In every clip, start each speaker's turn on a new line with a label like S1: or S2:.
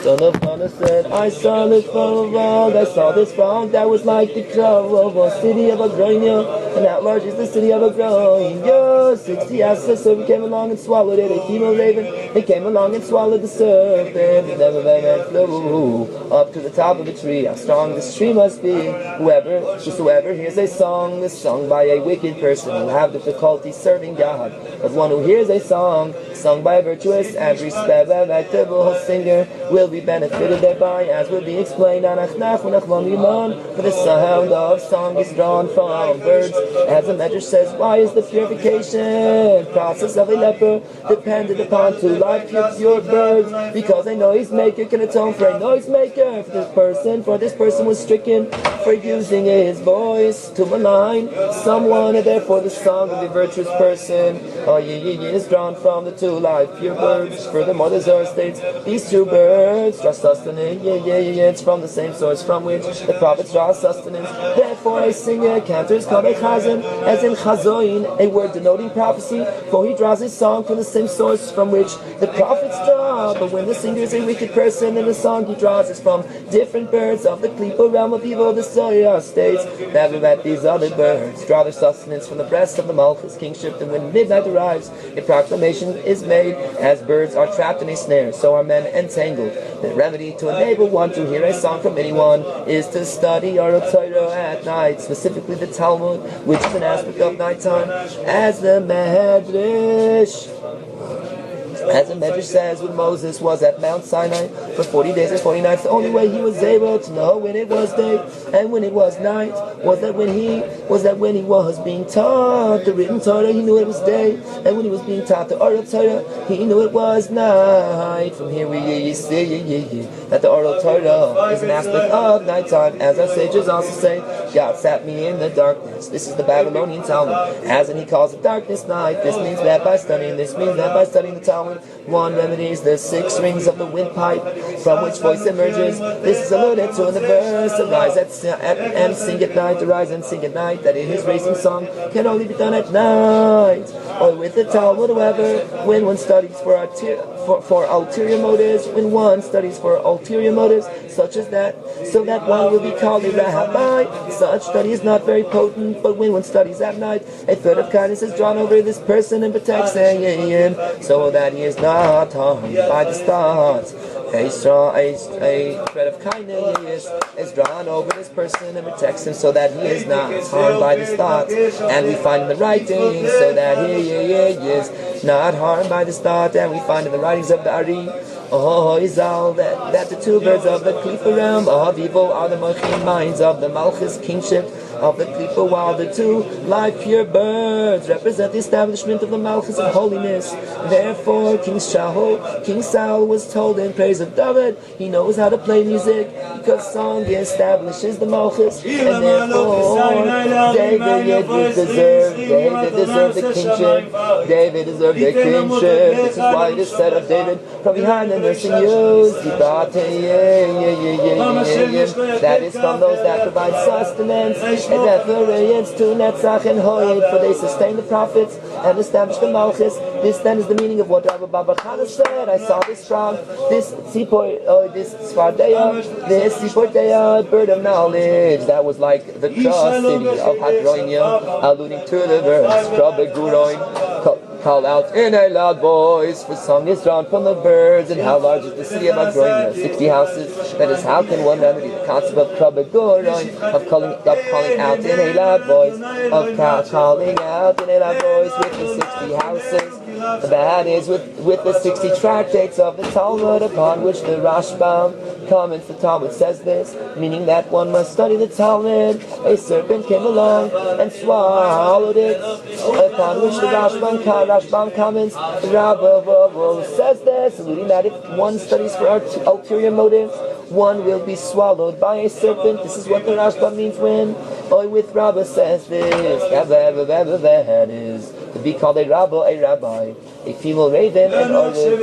S1: Son of Hannah said, I saw this frog, that was like the crow of a city of Agronia, and that large is the city of Agronia. 60 asses, so he came along and swallowed it. A female raven, it came along and swallowed the serpent. It never flew up to the top of a tree. How strong this tree must be. Whoever hears a song, this sung by a wicked person, will have difficulty serving God. But one who hears a song, sung by a virtuous and respectable singer, will be benefited thereby, as will be explained on nach, nachman, meuman. For the sound of song is drawn from birds. As the measure says, why is the purification process of a leper dependent upon two live pure birds? Because a noisemaker can atone for a noisemaker. For this person was stricken for using his voice to malign someone, and therefore the song of the virtuous person is drawn from the two live pure birds. Furthermore, the Zohar states, these two birds draw sustenance. It's from the same source from which the prophets draw sustenance. Therefore, a singer cantor is called a chazan, as in chazoin, a word denoting prophecy, for he draws his song from the same source from which the prophets draw. But when the singer is a wicked person, then the song he draws is from different birds of the klipa realm of evil. The Zohar states that these other birds draw their sustenance from the breast of the malchus kingship, and when midnight arrives, a proclamation is made. As birds are trapped in a snare, so are men entangled. The remedy to enable one to hear a song from anyone is to study our torah at night, specifically the Talmud, which is an aspect of nighttime, as the Medrash says, when Moses was at Mount Sinai for 40 days and 40 nights, the only way he was able to know when it was day and when it was night was that when he was being taught the written Torah, he knew it was day, and when he was being taught the oral Torah, he knew it was night. From here we see that the oral Torah is an aspect of nighttime. As our sages also say, God sat me in the darkness. This is the Babylonian Talmud. As in he calls the darkness night. This means that by studying the Talmud, one remedies the 6 rings of the windpipe from which voice emerges. This is alluded to in the verse, arise and sing at night, arise and sing at night, that his raising song can only be done at night. Or with the Talmud, however, when one studies for ulterior motives, such as that, so that one will be called a rabbi, such study is not very potent. But when one studies at night, a thread of kindness is drawn over this person and protects him, so that he is not harmed by the stars. A thread of kindness is drawn over this person and protects him, so that he is not harmed by the thoughts. And we find in the writings, so that he is not harmed by this thought. And we find in the writings of the Ari, that the two birds of the klipa realm of evil are the mochim minds of the malchus kingship of the klipa, while the two live pure birds represent the establishment of the malchus of holiness. Therefore, King Saul was told in praise of David, he knows how to play music because song establishes the malchus, and therefore David deserved the kingship. David deserved the kingship. This is why it is said of David, from behind the nursing youth, that is from those that provide sustenance and reference to netzach and holier, for they sustain the prophets and establish the malchus. This then is the meaning of what Rabbi Babachana said. I saw this frog, this Sipordea, bird of knowledge, that was like the cross city of Hadronia, alluding to the verse, call out in a loud voice, for song is drawn from the birds. And how large is the city of Agronia? 60 houses. That is, how can one remedy the concept of krabeguroin, of calling out in a loud voice, with the 60 houses? That is, with the 60 tractates of the Talmud, upon which the Rashbam comments. The Talmud says this, meaning that one must study the Talmud. A serpent came along and swallowed it, upon which the Rashbam comments. The Rabbah says this, alluding that if one studies for ulterior motives, one will be swallowed by a serpent. This is what the Rashbam means when with Rabbah says this, that is to be called a rabbi. A female raven and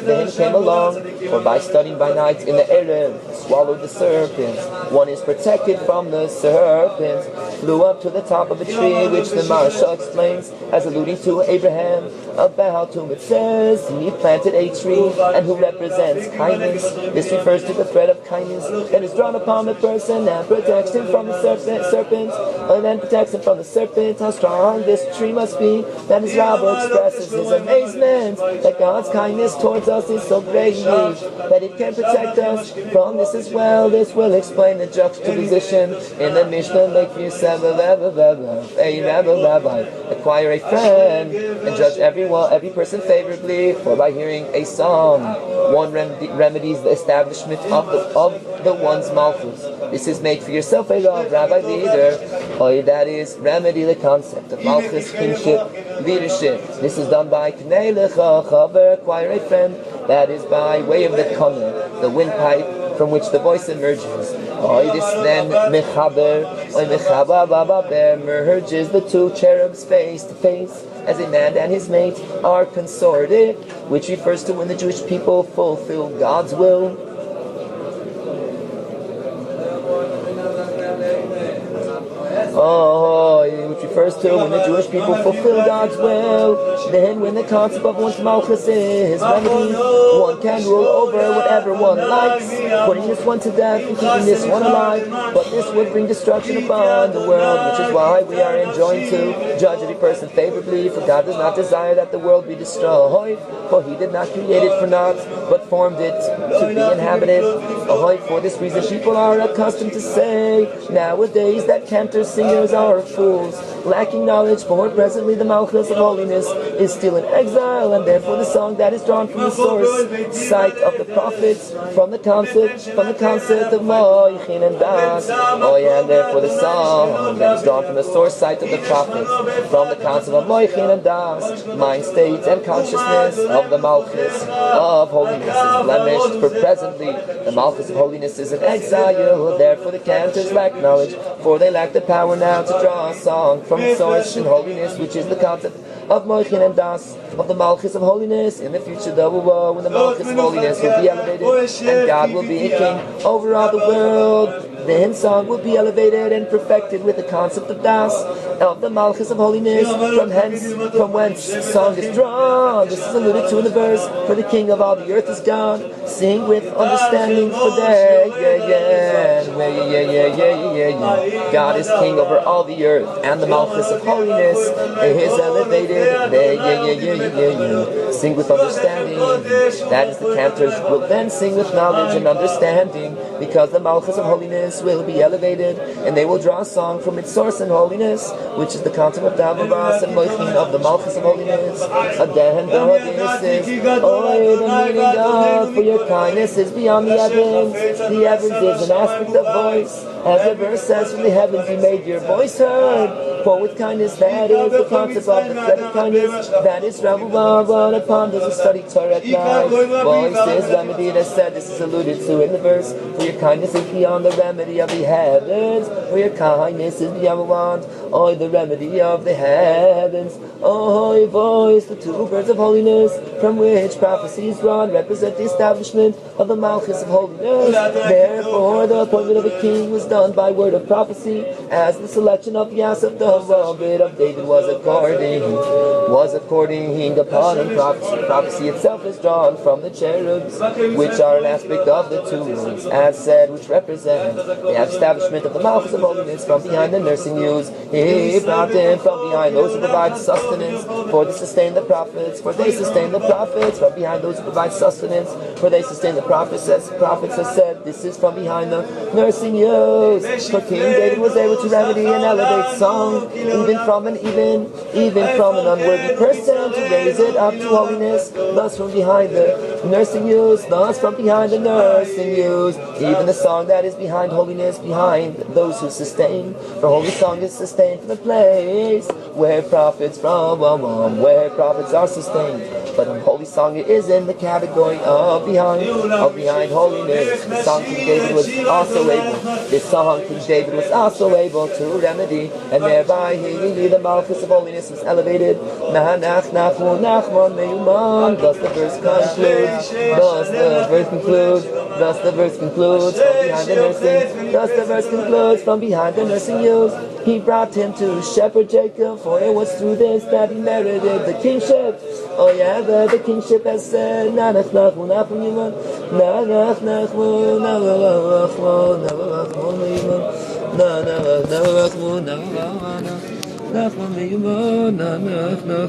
S1: then came along, for by studying by night in the Erev, swallowed the serpents. One is protected from the serpents, flew up to the top of a tree, which the Maharsha explains as alluding to Abraham. About whom it says, he planted a tree, and who represents kindness. This refers to the thread of kindness that is drawn upon the person and protects him from the serpent, and then protects him from the serpent. How strong this tree must be. That his Rabbi expresses his amazement that God's kindness towards us is so great that it can protect us from this as well. This will explain the juxtaposition in the Mishnah. Make for yourself a rabbi, acquire a friend, and judge every person favorably, for by hearing a song one remedies the establishment of the one's malchus. This is make for yourself a rabbi leader, that is remedy the concept of malchus, kingship, leadership. This is done by knei lecha chaver, acquire a friend, that is by way of the kana, the windpipe from which the voice emerges. This then mechaber merges the two cherubs face to face, as a man and his mate are consorted, which refers to when the Jewish people fulfill God's will. Which refers to when the Jewish people fulfill God's will. Then when the concept of one's malchus is remedy, one can rule over whatever one likes, putting this one to death and keeping this one alive. But this would bring destruction upon the world, which is why we are enjoined to judge every person favorably, for God does not desire that the world be destroyed, for he did not create it for naught, but formed it to be inhabited. For this reason people are accustomed to say nowadays that cantor singers are fools, lacking knowledge, for presently the malchus of holiness is still in exile, and therefore the song that is drawn from the source sight of the prophets, from the concept of moharan and das. And therefore the song that is drawn from the source sight of the prophets, from the concept of moharan and das, mind state and consciousness of the malchus of holiness is blemished, for presently the malchus of holiness is in exile. Therefore the cantors lack knowledge, for they lack the power now to draw a song from the source in holiness, which is the concept of moharan and das, of the malchus of holiness. In the future, when the malchus of holiness will be elevated and God will be a king over all the world, then song will be elevated and perfected with the concept of das, of the malchus of holiness, from whence song is drawn. This is alluded to in the verse, for the king of all the earth is God, sing with understanding, for there, God is king over all the earth, and the malchus of holiness is elevated, sing with understanding. That is, the cantors will then sing with knowledge and understanding, because the malchus of holiness will be elevated, and they will draw a song from its source in holiness, which is the concept of Davavas and Moichin of the malchus of holiness. Again, this is, the meaning of, for your kindness is beyond the heavens. The heavens is an aspect of voice. As the verse says, from the heavens you made your voice heard. For with kindness, that is the concept of the thread of kindness, that is Ravuvavan, upon those who study Torah at night. Voice is remedy, as said, this is alluded to in the verse, for your kindness is beyond the remedy of the heavens, for your kindness is beyond the remedy of the heavens. Voice, the two birds of holiness, from which prophecy is drawn, represent the establishment of the malchus of holiness. Therefore, the appointment of a king was done by word of prophecy, as the selection of Yasef the Rabbi of David was according upon him. Prophecy itself is drawn from the cherubs, which are an aspect of the two words, as said, which represent the establishment of the malchus of holiness from behind the nursing ewes. He brought them from behind those who provide sustenance, for they sustain the prophets, from behind those who provide sustenance, for they sustain the prophets, as the prophets have said. This is from behind the nursing ewes. For King David was able to remedy and elevate song, even from an unworthy person, to raise it up to holiness. Thus from behind the nursing ewes, even the song that is behind holiness, behind those who sustain. For holy song is sustained from the place where prophets are sustained. But holy song is in the category of behind holiness. This song King David was also able to remedy, and thereby the malchus of holiness was elevated. Nanach, nachman, meuman. Thus the verse concludes, Thus the verse concludes. Thus the verse concludes. From behind the nursing. Thus the verse concludes. From behind the nursing ewes. He brought him to shepherd Jacob, for it was through this that he merited the kingship. Oh yeah, the kingship has said, nanach, nachman, meuman, nanach, nachman, nachman, meuman, nanach, nachman, meuman, nanach, nachman.